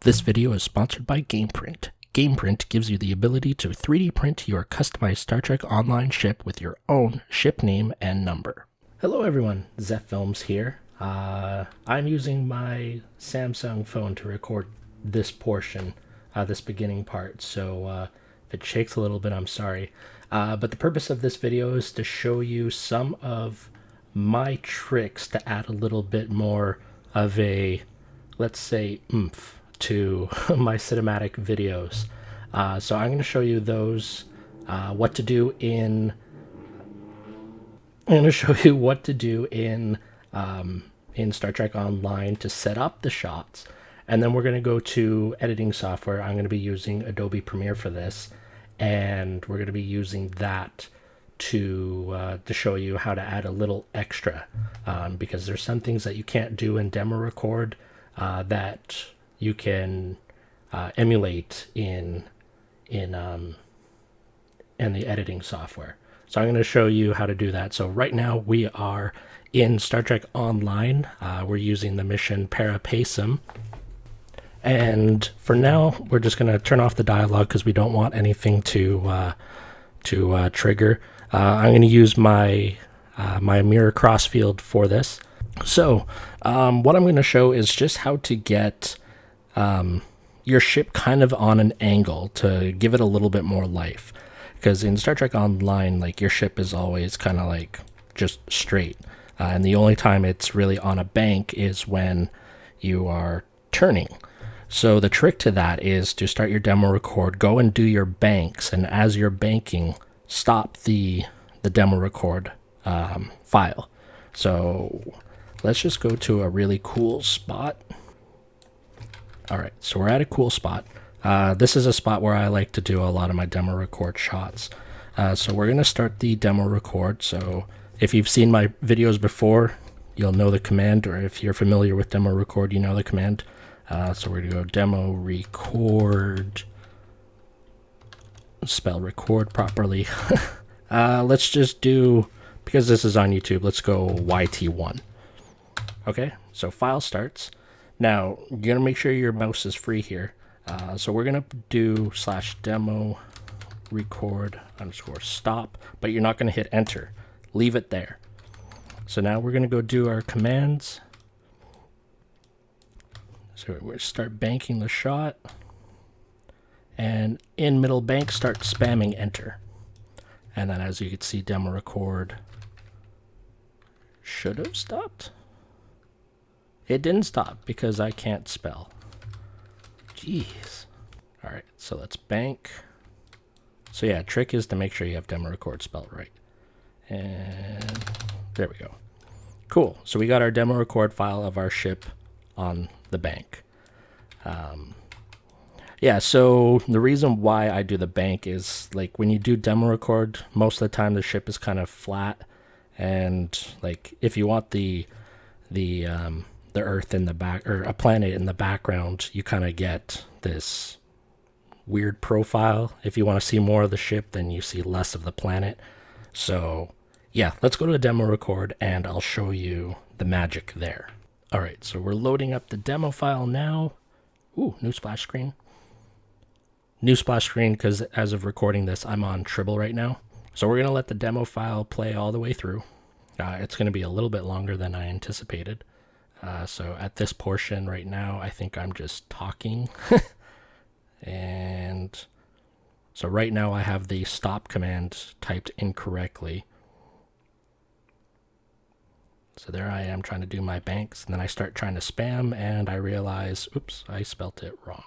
This video is sponsored by GamePrint. GamePrint gives you the ability to 3D print your customized Star Trek Online ship with your own ship name and number. Hello everyone, Zeph Films here. I'm using my Samsung phone to record this portion, this beginning part, so if it shakes a little bit, I'm sorry. But the purpose of this video is to show you some of my tricks to add a little bit more of a, let's say, oomph to my cinematic videos. So I'm going to show you those, what to do in Star Trek Online to set up the shots, and then we're going to go to editing software. I'm going to be using Adobe Premiere for this, and we're going to be using that to show you how to add a little extra, because there's some things that you can't do in Demorecord that you can emulate in the editing software. So I'm going to show you how to do that. So right now we are in Star Trek Online. We're using the mission Parapacem. And for now, we're just going to turn off the dialogue because we don't want anything to trigger. I'm going to use my mirror crossfield for this. So what I'm going to show is just how to get your ship kind of on an angle to give it a little bit more life. Because in Star Trek Online, like, your ship is always kind of like just straight. And the only time it's really on a bank is when you are turning. So the trick to that is to start your Demorecord, go and do your banks, and as you're banking, stop the Demorecord file. So let's just go to a really cool spot. All right, so we're at a cool spot. This is a spot where I like to do a lot of my Demorecord shots. So we're going to start the Demorecord. So if you've seen my videos before, you'll know the command, or if you're familiar with Demorecord, you know the command. So we're going to go Demorecord, spell record properly. Let's just do, because this is on YouTube, let's go YT1. Okay, so file starts. Now, you're going to make sure your mouse is free here. So we're going to do /Demorecord_stop, but you're not going to hit enter. Leave it there. So now we're going to go do our commands. So we're going to start banking the shot. And in middle bank, start spamming enter. And then as you can see, Demorecord should have stopped. It didn't stop because I can't spell. Jeez. All right, so let's bank. So yeah, trick is to make sure you have Demorecord spelled right. And there we go. Cool. So we got our Demorecord file of our ship on the bank. Yeah, so the reason why I do the bank is, like, when you do Demorecord, most of the time the ship is kind of flat, and like if you want the Earth in the back, or a planet in the background, you kind of get this weird profile. If you want to see more of the ship, then you see less of the planet. So yeah, let's go to a Demorecord and I'll show you the magic there. All right, so we're loading up the demo file now. Ooh, new splash screen. New splash screen because as of recording this, I'm on Tribble right now. So we're going to let the demo file play all the way through. It's going to be a little bit longer than I anticipated. So at this portion right now, I think I'm just talking. And so right now I have the stop command typed incorrectly. So there I am trying to do my banks, and then I start trying to spam, and I realize, oops, I spelt it wrong.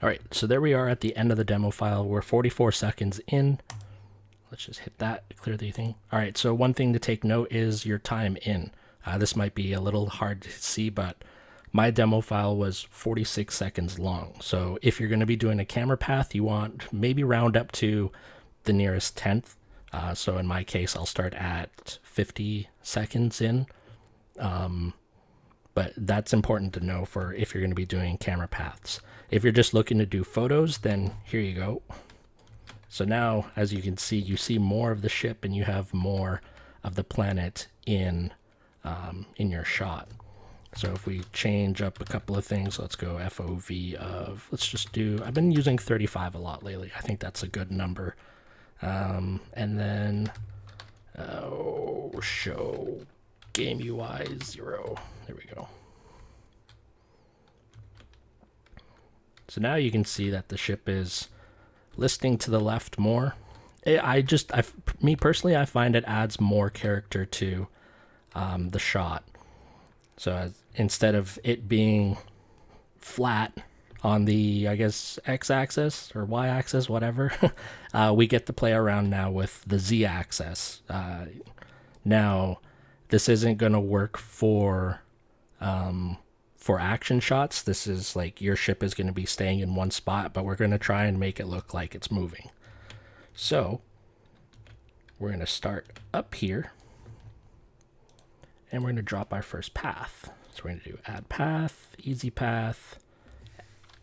All right, so there we are at the end of the demo file. We're 44 seconds in. Let's just hit that, clear the thing. All right, so one thing to take note is your time in. This might be a little hard to see, but my demo file was 46 seconds long. So if you're going to be doing a camera path, you want maybe round up to the nearest 10th. So in my case, I'll start at 50 seconds in. But that's important to know for if you're going to be doing camera paths. If you're just looking to do photos, then here you go. So now, as you can see, you see more of the ship and you have more of the planet in your shot. So if we change up a couple of things, let's go FOV of, let's just do, I've been using 35 a lot lately. I think that's a good number. And then show game UI 0. There we go. So now you can see that the ship is listing to the left more. Me personally, I find it adds more character to the shot. So instead of it being flat on the, I guess, x-axis or y-axis, whatever, we get to play around now with the z-axis. Now, this isn't going to work for action shots. This is like your ship is going to be staying in one spot, but we're going to try and make it look like it's moving. So we're going to start up here, and we're going to drop our first path. So we're going to do add path, easy path,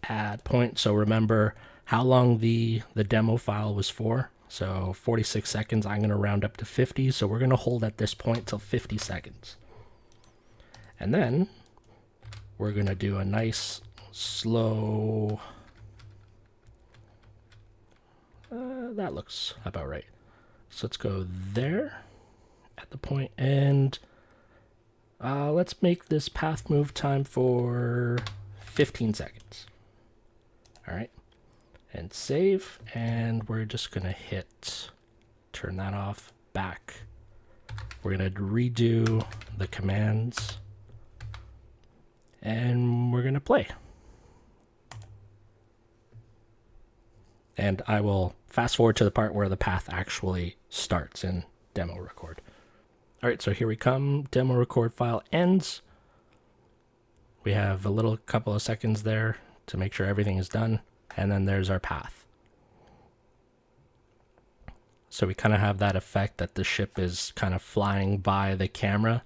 add point. So remember how long the demo file was for. So 46 seconds, I'm going to round up to 50. So we're going to hold at this point till 50 seconds. And then we're going to do a nice slow, that looks about right. So let's go there at the point, and let's make this path move time for 15 seconds. All right, and save, and we're just going to hit, turn that off, back. We're going to redo the commands, and we're going to play. And I will fast forward to the part where the path actually starts in Demorecord. All right, so here we come. Demorecord file ends. We have a little couple of seconds there to make sure everything is done. And then there's our path. So we kind of have that effect that the ship is kind of flying by the camera.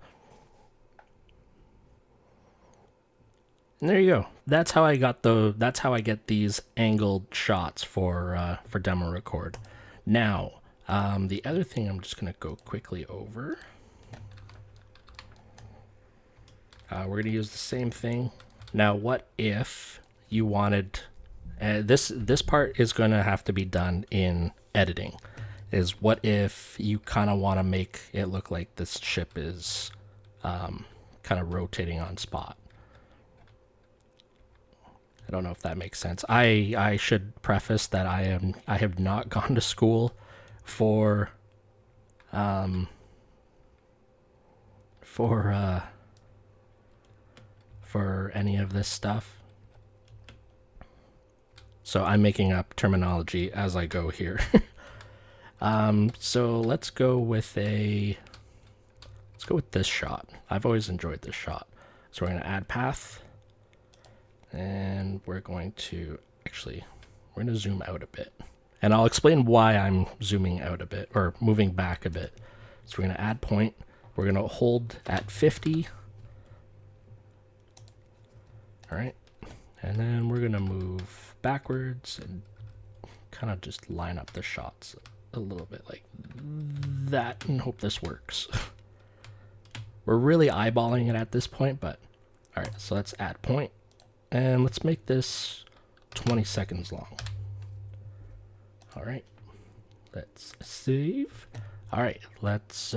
And there you go. That's how I get these angled shots for Demorecord. Now, the other thing I'm just going to go quickly over. We're going to use the same thing. Now, what if you wanted, this part is going to have to be done in editing, is what if you kind of want to make it look like this ship is kind of rotating on spot. I don't know if that makes sense. I should preface that I have not gone to school for any of this stuff. So I'm making up terminology as I go here. So let's go with this shot. I've always enjoyed this shot. So we're going to add path. And we're going to zoom out a bit. And I'll explain why I'm zooming out a bit, or moving back a bit. So we're going to add point. We're going to hold at 50. All right. And then we're going to move backwards and kind of just line up the shots a little bit like that and hope this works. We're really eyeballing it at this point, but all right, so let's add point. And let's make this 20 seconds long. All right, let's save. All right, let's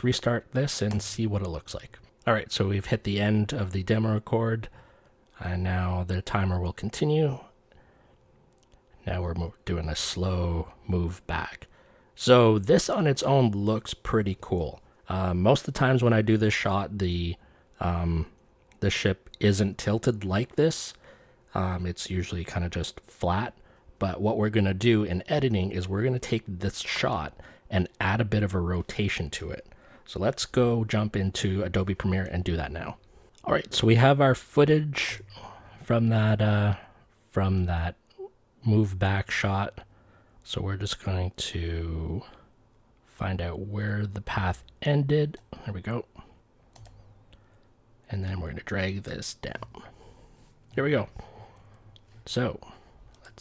restart this and see what it looks like. All right, so we've hit the end of the Demorecord, and now the timer will continue. Now we're doing a slow move back. So this on its own looks pretty cool. Most of the times when I do this shot, the ship isn't tilted like this. It's usually kind of just flat. But what we're going to do in editing is we're going to take this shot and add a bit of a rotation to it. So let's go jump into Adobe Premiere and do that now. All right, so we have our footage from that move back shot. So we're just going to find out where the path ended. There we go. And then we're going to drag this down. Here we go. So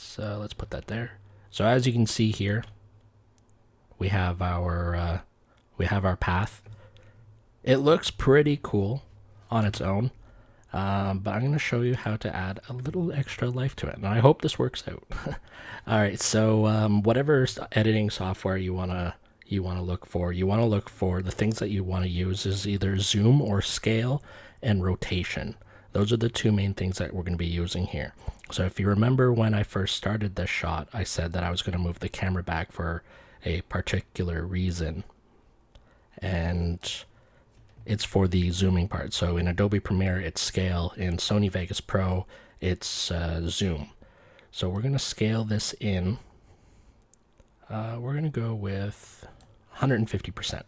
let's put that there. So as you can see here, we have our path. It looks pretty cool on its own. but I'm going to show you how to add a little extra life to it, and I hope this works out. All right, so whatever editing software you want to look for, the things that you want to use is either zoom or scale and rotation. Those are the two main things that we're going to be using here. So if you remember when I first started this shot, I said that I was going to move the camera back for a particular reason, and it's for the zooming part. So in Adobe Premiere, it's scale. In Sony Vegas Pro, it's zoom. So we're going to scale this in. We're going to go with 150%.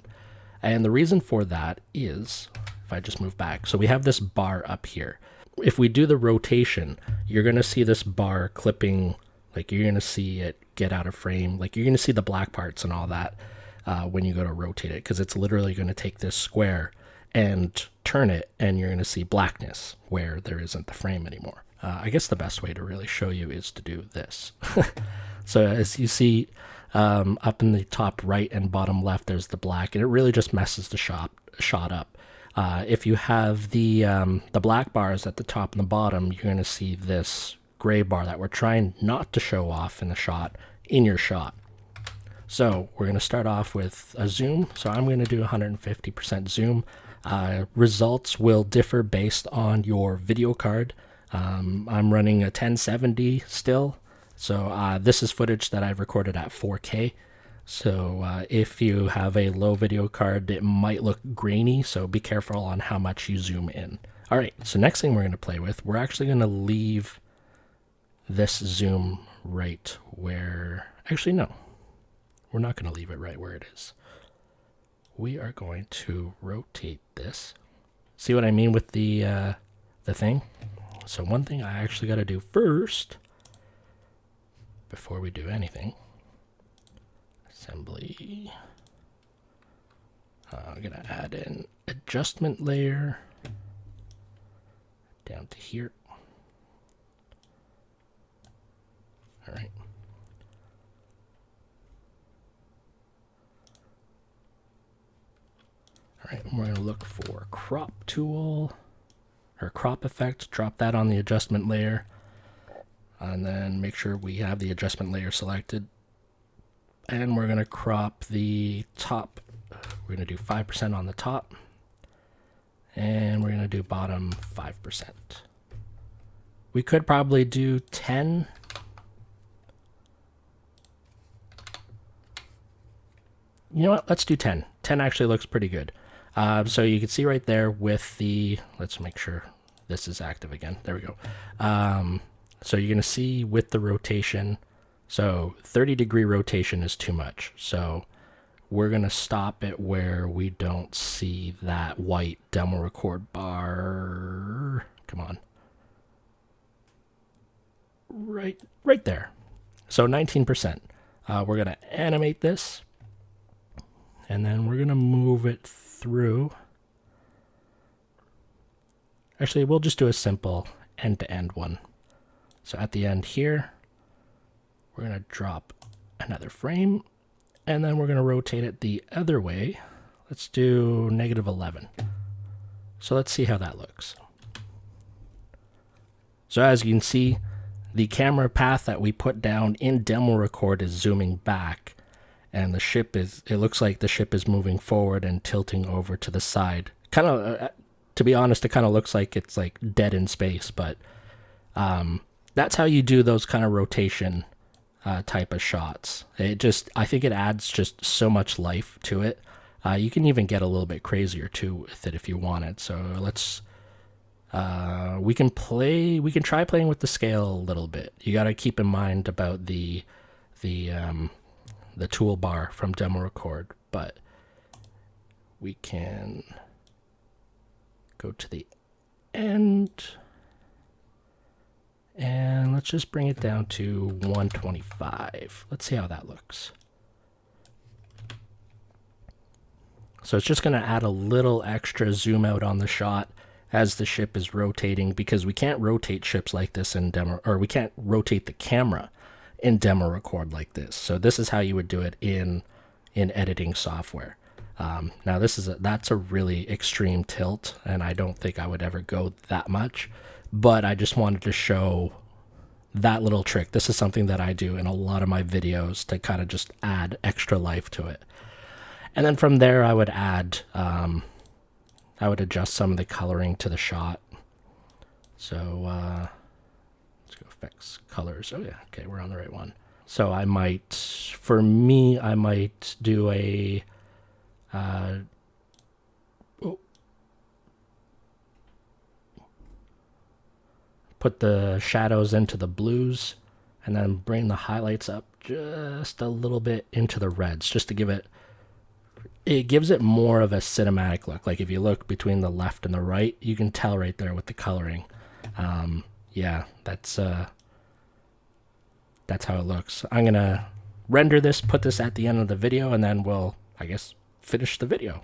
And the reason for that is, if I just move back, so we have this bar up here. If we do the rotation, you're going to see this bar clipping, like you're going to see it get out of frame, like you're going to see the black parts and all that when you go to rotate it, because it's literally going to take this square and turn it, and you're going to see blackness where there isn't the frame anymore. I guess the best way to really show you is to do this. So as you see up in the top right and bottom left, there's the black, and it really just messes the shot up. If you have the black bars at the top and the bottom, you're going to see this gray bar that we're trying not to show off in the shot in your shot. So we're going to start off with a zoom. So I'm going to do 150% zoom. Results will differ based on your video card. I'm running a 1070 still. So this is footage that I've recorded at 4K. So if you have a low video card, it might look grainy. So be careful on how much you zoom in. All right, so next thing we're going to play with, we're actually going to leave this zoom right where, actually no, we're not going to leave it right where it is. We are going to rotate this. See what I mean with the thing? So one thing I actually got to do first, before we do anything, assembly. I'm going to add an adjustment layer down to here. All right. All right, we're going to look for crop tool or crop effect, drop that on the adjustment layer, and then make sure we have the adjustment layer selected. And we're going to crop the top. We're going to do 5% on the top, and we're going to do bottom 5%. We could probably do 10. You know what? Let's do 10. 10 actually looks pretty good. So you can see right there with the, let's make sure this is active again. There we go. So you're going to see with the rotation, so 30-degree rotation is too much. So we're going to stop it where we don't see that white Demorecord bar. Come on. Right there. So 19%. We're going to animate this, and then we're going to move it through. Actually, we'll just do a simple end-to-end one. So at the end here, we're going to drop another frame, and then we're going to rotate it the other way. Let's do -11. So let's see how that looks. So as you can see, the camera path that we put down in Demorecord is zooming back, and the ship is, it looks like the ship is moving forward and tilting over to the side. Kind of, to be honest, it kind of looks like it's like dead in space, but that's how you do those kind of rotation type of shots. It just, I think it adds just so much life to it. You can even get a little bit crazier too with it if you wanted. So let's, we can try playing with the scale a little bit. You got to keep in mind about the toolbar from Demorecord, but we can go to the end, and let's just bring it down to 125. Let's see how that looks. So it's just going to add a little extra zoom out on the shot as the ship is rotating, because we can't rotate ships like this in we can't rotate the camera in Demorecord like this. So this is how you would do it in editing software. Now that's a really extreme tilt, and I don't think I would ever go that much, but I just wanted to show that little trick. This is something that I do in a lot of my videos to kind of just add extra life to it. And then from there, I would adjust some of the coloring to the shot. So let's go effects, colors. Oh yeah, okay, we're on the right one. So I might do a put the shadows into the blues, and then bring the highlights up just a little bit into the reds, just to give it gives it more of a cinematic look. Like if you look between the left and the right, you can tell right there with the coloring. Yeah, that's how it looks. I'm gonna render this, put this at the end of the video, and then we'll, I guess, finish the video.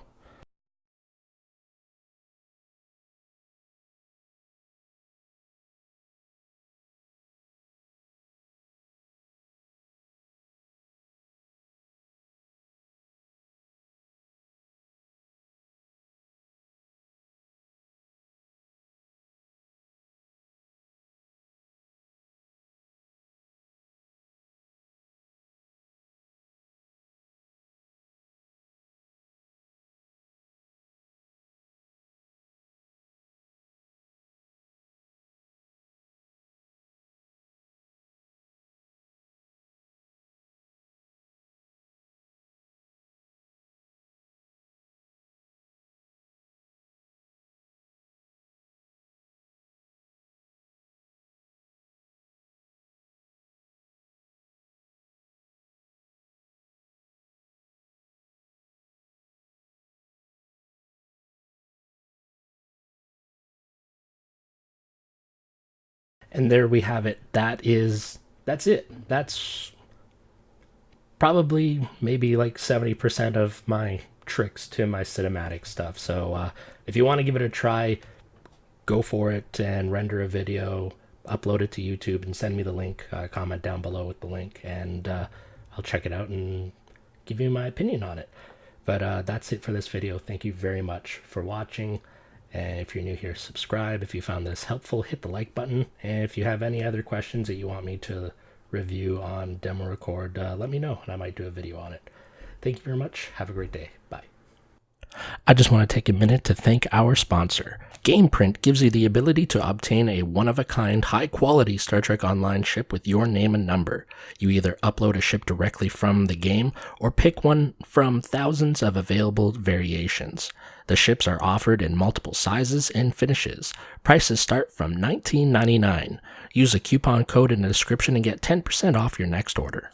And there we have it. That's it. That's probably maybe like 70% of my tricks to my cinematic stuff. So if you want to give it a try, go for it and render a video, upload it to YouTube, and send me the link. Comment down below with the link, and I'll check it out and give you my opinion on it. But that's it for this video. Thank you very much for watching. And if you're new here, subscribe. If you found this helpful, hit the like button. And if you have any other questions that you want me to review on Demorecord, let me know and I might do a video on it. Thank you very much. Have a great day. Bye. I just want to take a minute to thank our sponsor. GamePrint gives you the ability to obtain a one-of-a-kind, high-quality Star Trek Online ship with your name and number. You either upload a ship directly from the game or pick one from thousands of available variations. The ships are offered in multiple sizes and finishes. Prices start from $19.99. Use a coupon code in the description and get 10% off your next order.